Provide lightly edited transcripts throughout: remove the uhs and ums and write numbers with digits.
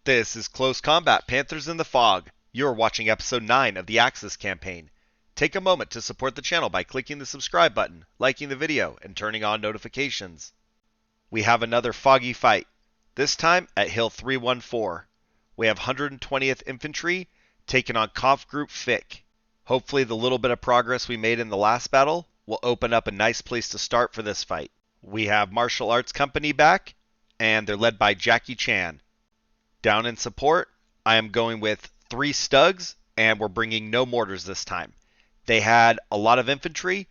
This is Close Combat Panthers in the Fog. You're watching episode 9 of the Axis campaign. Take a moment to support the channel by clicking the subscribe button, liking the video, and turning on notifications. We have another foggy fight, this time at Hill 314. We have 120th Infantry taking on Group Fick. Hopefully the little bit of progress we made in the last battle will open up a nice place to start for this fight. We have Martial Arts Company back, and they're led by Jackie Chan. Down in support, I am going with 3 Stugs, and we're bringing no mortars this time. They had a lot of infantry,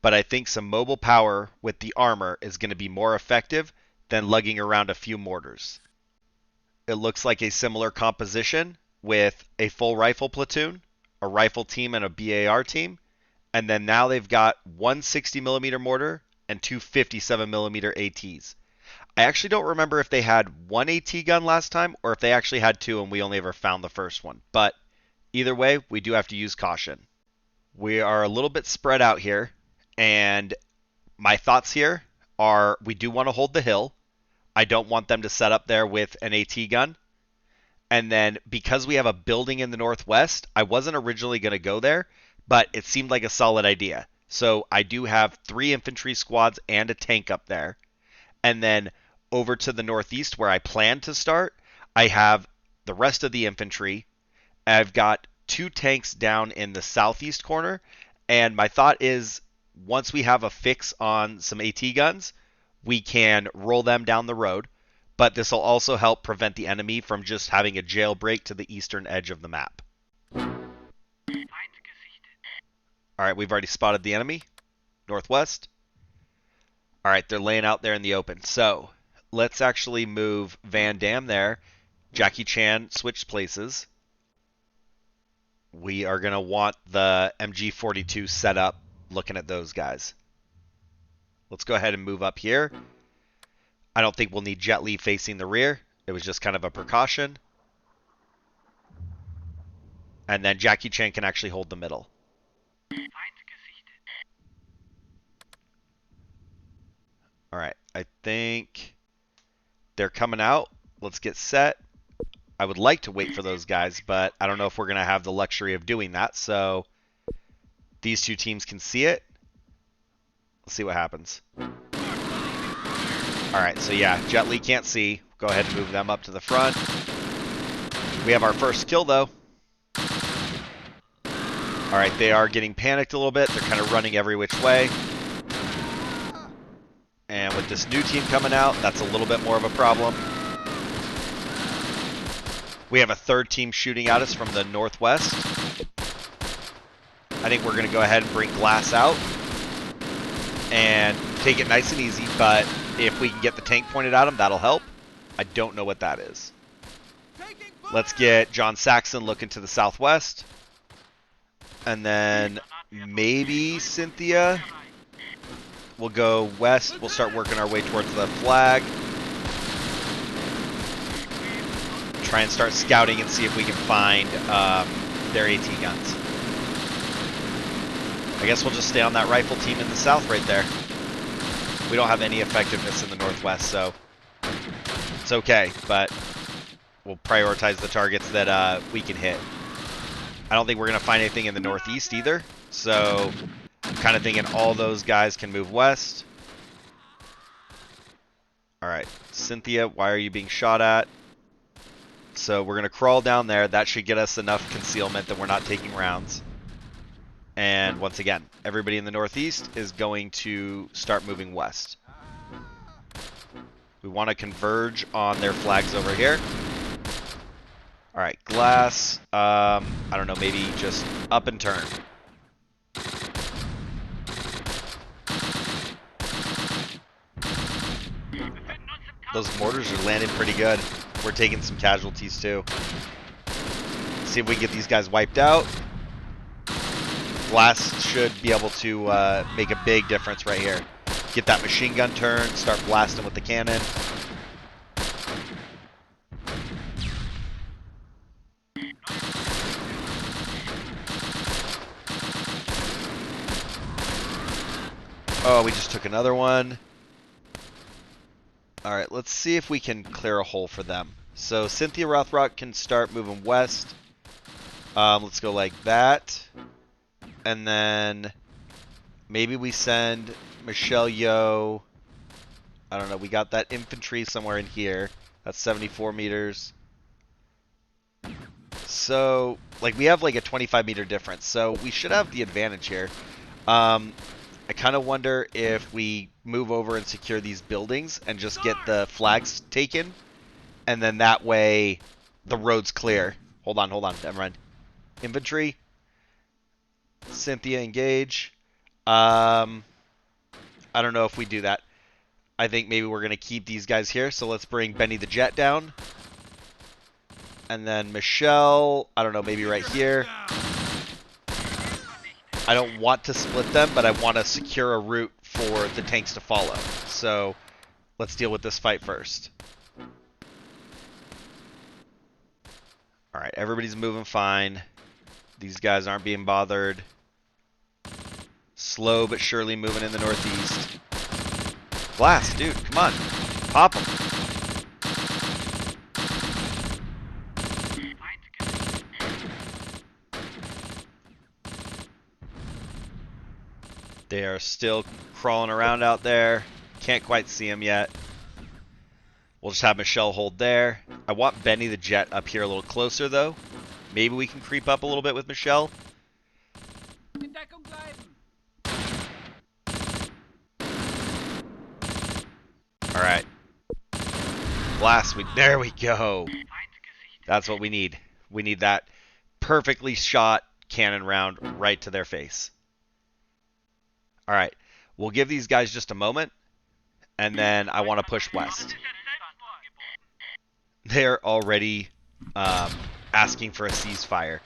but I think some mobile power with the armor is going to be more effective than lugging around a few mortars. It looks like a similar composition with a full rifle platoon, a rifle team, and a BAR team, and then now they've got one 60mm mortar and two 57mm ATs. I actually don't remember if they had one AT gun last time or if they actually had 2 and we only ever found the first one. But either way, we do have to use caution. We are a little bit spread out here, and my thoughts here are we do want to hold the hill. I don't want them to set up there with an AT gun. And then because we have a building in the northwest, I wasn't originally going to go there, but it seemed like a solid idea. So I do have 3 infantry squads and a tank up there. And then over to the northeast where I plan to start, I have the rest of the infantry. I've got 2 tanks down in the southeast corner. And my thought is once we have a fix on some AT guns, we can roll them down the road. But this will also help prevent the enemy from just having a jailbreak to the eastern edge of the map. Alright, we've already spotted the enemy. Northwest. Alright, they're laying out there in the open. So, let's actually move Van Damme there. Jackie Chan switched places. We are going to want the MG42 set up looking at those guys. Let's go ahead and move up here. I don't think we'll need Jet Li facing the rear. It was just kind of a precaution. And then Jackie Chan can actually hold the middle. Alright, I think they're coming out. Let's get set. I would like to wait for those guys, but I don't know if we're going to have the luxury of doing that. So these 2 teams can see it. Let's see what happens. Alright, so yeah, Jet Li can't see. Go ahead and move them up to the front. We have our first kill, though. Alright, they are getting panicked a little bit. They're kind of running every which way. And with this new team coming out, that's a little bit more of a problem. We have a 3rd team shooting at us from the northwest. I think we're going to go ahead and bring Glass out and take it nice and easy, but if we can get the tank pointed at him, that'll help. I don't know what that is. Let's get John Saxon looking to the southwest. And then maybe Cynthia. We'll go west. We'll start working our way towards the flag. Try and start scouting and see if we can find their AT guns. I guess we'll just stay on that rifle team in the south right there. We don't have any effectiveness in the northwest, so it's okay, but we'll prioritize the targets that we can hit. I don't think we're going to find anything in the northeast either, so I'm kind of thinking all those guys can move west. Alright, Cynthia, why are you being shot at? So we're going to crawl down there. That should get us enough concealment that we're not taking rounds. And once again, everybody in the northeast is going to start moving west. We want to converge on their flags over here. Alright, Glass. I don't know, maybe just up and turn. Those mortars are landing pretty good. We're taking some casualties too. See if we can get these guys wiped out. Glass should be able to make a big difference right here. Get that machine gun turned, start blasting with the cannon. Oh, we just took another one. Alright, let's see if we can clear a hole for them. So Cynthia Rothrock can start moving west. Let's go like that. And then maybe we send Michelle Yeoh. I don't know. We got that infantry somewhere in here. That's 74 meters. So, like, we have like a 25-meter difference. So we should have the advantage here. I kind of wonder if we move over and secure these buildings and just get the flags taken. And then that way the road's clear. Hold on. Never mind. Infantry. Cynthia, engage. I don't know if we do that. I think maybe we're going to keep these guys here. So let's bring Benny the Jet down. And then Michelle, I don't know, maybe right here. I don't want to split them, but I want to secure a route for the tanks to follow. So let's deal with this fight first. All right, everybody's moving fine. These guys aren't being bothered. Slow but surely moving in the northeast. Blast, dude, come on. Pop them. They are still crawling around out there. Can't quite see them yet. We'll just have Michelle hold there. I want Benny the Jet up here a little closer, though. Maybe we can creep up a little bit with Michelle. Alright. Blast. There we go. That's what we need. We need that perfectly shot cannon round right to their face. Alright. We'll give these guys just a moment. And then I want to push west. They're already asking for a ceasefire.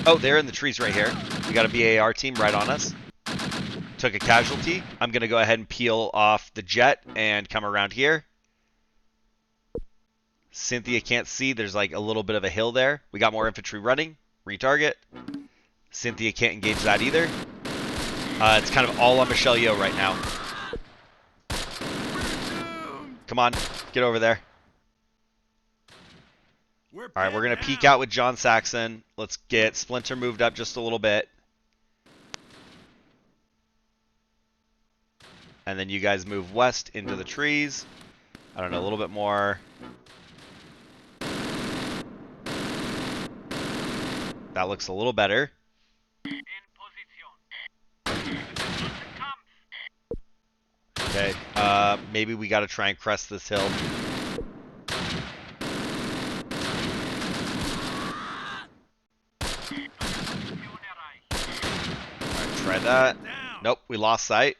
Oh, they're in the trees right here. We got a BAR team right on us. Took a casualty. I'm going to go ahead and peel off the jet and come around here. Cynthia can't see. There's like a little bit of a hill there. We got more infantry running. Retarget. Cynthia can't engage that either. It's kind of all on Michelle Yeoh right now. Come on. Get over there. Alright, we're going to peek out with John Saxon. Let's get Splinter moved up just a little bit. And then you guys move west into the trees. I don't know, a little bit more. That looks a little better. Okay, maybe we got to try and crest this hill. Alright, try that. Nope, we lost sight.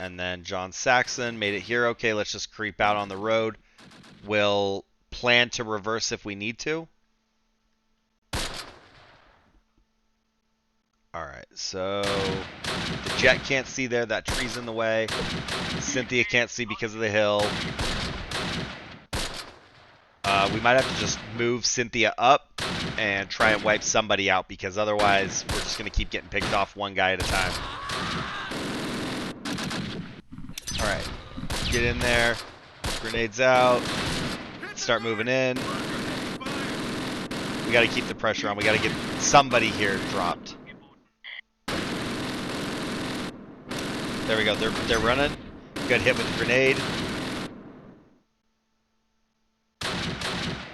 And then John Saxon made it here. Okay, let's just creep out on the road. We'll plan to reverse if we need to. Alright, so the jet can't see there. That tree's in the way. Cynthia can't see because of the hill. We might have to just move Cynthia up and try and wipe somebody out, because otherwise we're just going to keep getting picked off one guy at a time. Alright, get in there. Grenades out. Start moving in. We got to keep the pressure on. We got to get somebody here dropped. There we go. They're running. Good hit with the grenade.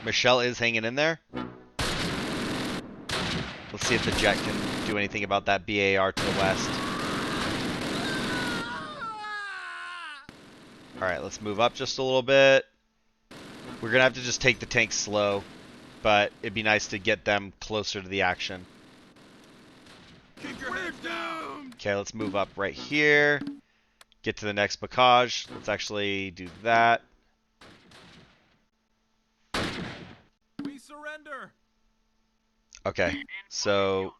Michelle is hanging in there. Let's see if the jet can do anything about that BAR to the west. Alright, let's move up just a little bit. We're going to have to just take the tanks slow, but it'd be nice to get them closer to the action. Keep your heads down. Okay, let's move up right here. Get to the next bocage. Let's actually do that. We surrender. Okay, so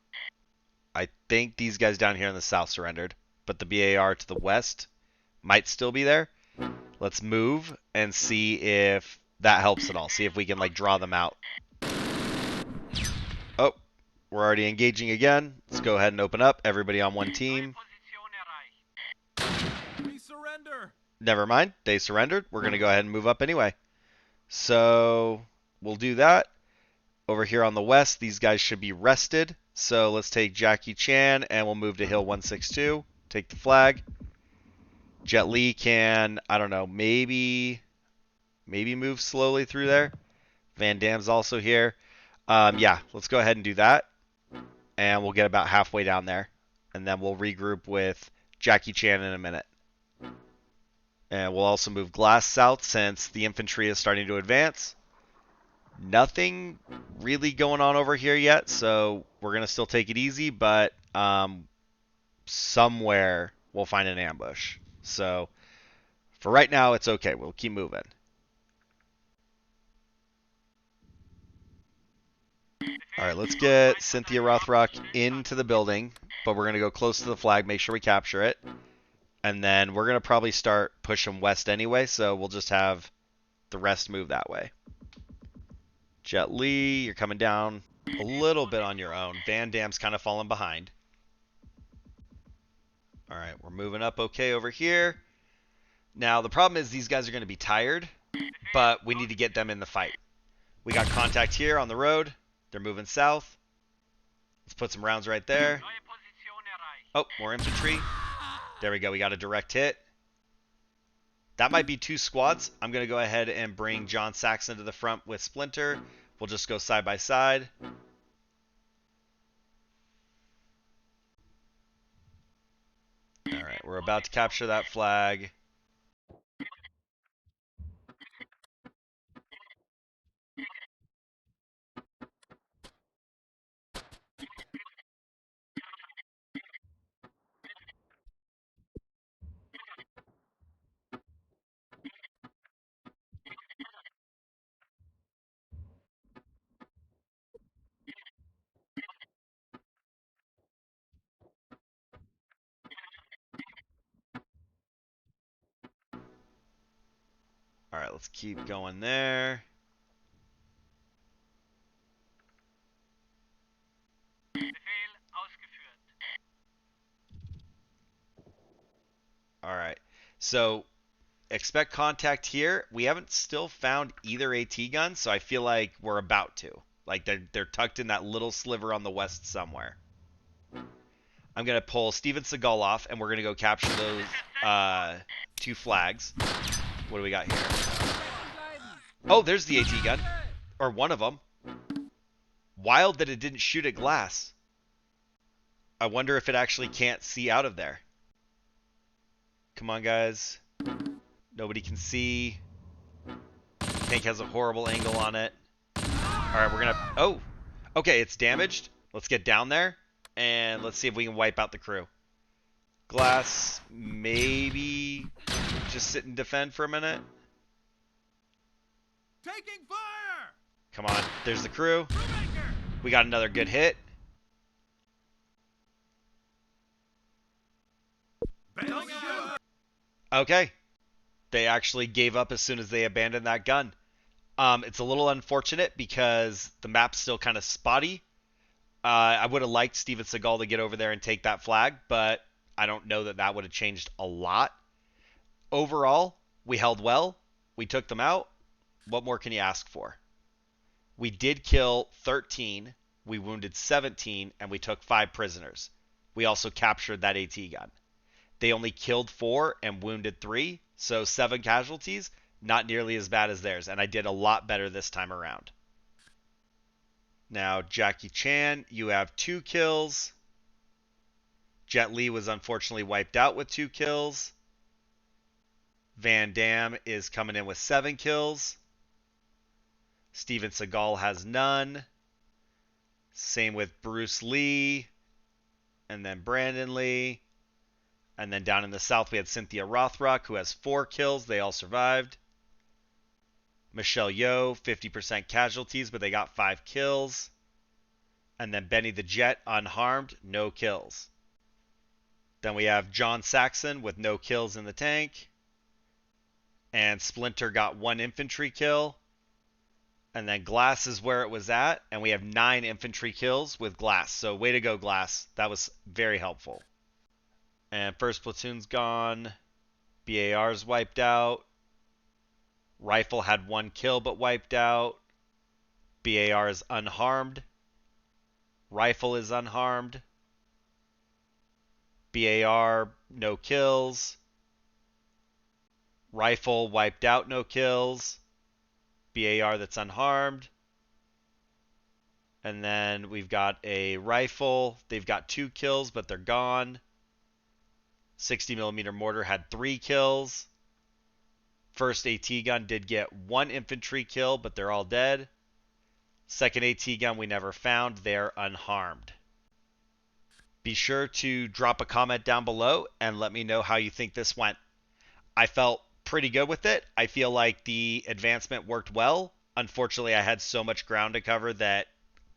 I think these guys down here in the south surrendered, but the BAR to the west might still be there. Let's move and see if that helps at all. See if we can like draw them out. Oh, We're already engaging again. Let's go ahead and open up. Everybody on one team. We surrender. Never mind. They surrendered. We're going to go ahead and move up anyway. So we'll do that. Over here on the west, these guys should be rested. So let's take Jackie Chan and we'll move to Hill 162. Take the flag. Jet Li can, I don't know, maybe move slowly through there. Van Damme's also here. Yeah, let's go ahead and do that. And we'll get about halfway down there. And then we'll regroup with Jackie Chan in a minute. And we'll also move Glass south since the infantry is starting to advance. Nothing really going on over here yet, so we're going to still take it easy, but somewhere we'll find an ambush. So for right now, it's okay. We'll keep moving. All right, let's get Cynthia Rothrock into the building, but we're going to go close to the flag, make sure we capture it. And then we're going to probably start pushing west anyway, so we'll just have the rest move that way. Jet Li, you're coming down a little bit on your own. Van Damme's kind of falling behind. All right, we're moving up okay over here. Now, the problem is these guys are going to be tired, but we need to get them in the fight. We got contact here on the road. They're moving south. Let's put some rounds right there. Oh, more infantry. There we go. We got a direct hit. That might be 2 squads. I'm going to go ahead and bring John Saxon to the front with Splinter. We'll just go side by side. All right, we're about to capture that flag. All right, let's keep going there. All right, so expect contact here. We haven't still found either AT gun, so I feel like we're about to. Like they're tucked in that little sliver on the west somewhere. I'm gonna pull Steven Seagal off, and we're gonna go capture those 2 flags. What do we got here? Oh, there's the AT gun, or one of them. Wild that it didn't shoot at Glass. I wonder if it actually can't see out of there. Come on, guys. Nobody can see. Tank has a horrible angle on it. Alright, we're gonna... Oh! Okay, it's damaged. Let's get down there, and let's see if we can wipe out the crew. Glass, maybe just sit and defend for a minute. Taking fire! Come on, there's the crew. We got another good hit. Okay. They actually gave up as soon as they abandoned that gun. It's a little unfortunate because the map's still kind of spotty. I would have liked Steven Seagal to get over there and take that flag, but I don't know that that would have changed a lot. Overall, we held well. We took them out. What more can you ask for? We did kill 13. We wounded 17, and we took 5 prisoners. We also captured that AT gun. They only killed 4 and wounded 3, so 7 casualties, not nearly as bad as theirs, and I did a lot better this time around. Now, Jackie Chan, you have 2 kills. Jet Li was unfortunately wiped out with 2 kills. Van Damme is coming in with 7 kills. Steven Seagal has none. Same with Bruce Lee. And then Brandon Lee. And then down in the south, we had Cynthia Rothrock, who has 4 kills. They all survived. Michelle Yeoh, 50% casualties, but they got 5 kills. And then Benny the Jet, unharmed, no kills. Then we have John Saxon with no kills in the tank. And Splinter got 1 infantry kill. And then glass is where it was at, and we have 9 infantry kills with glass. So way to go, glass. That was very helpful. And first platoon's gone. BAR's wiped out. Rifle had 1 kill but wiped out. BAR is unharmed. Rifle is unharmed. BAR, no kills. Rifle wiped out, no kills. BAR that's unharmed. And then we've got a rifle. They've got 2 kills, but they're gone. 60mm mortar had 3 kills. First AT gun did get 1 infantry kill, but they're all dead. Second AT gun we never found. They're unharmed. Be sure to drop a comment down below and let me know how you think this went. I felt pretty good with it. I feel like the advancement worked well. Unfortunately, I had so much ground to cover that,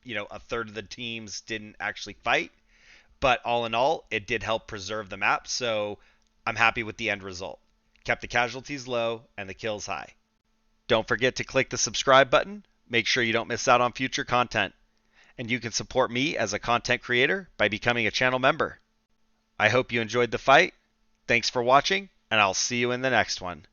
a third of the teams didn't actually fight. But all in all, it did help preserve the map, so I'm happy with the end result. Kept the casualties low and the kills high. Don't forget to click the subscribe button. Make sure you don't miss out on future content. And you can support me as a content creator by becoming a channel member. I hope you enjoyed the fight. Thanks for watching, and I'll see you in the next one.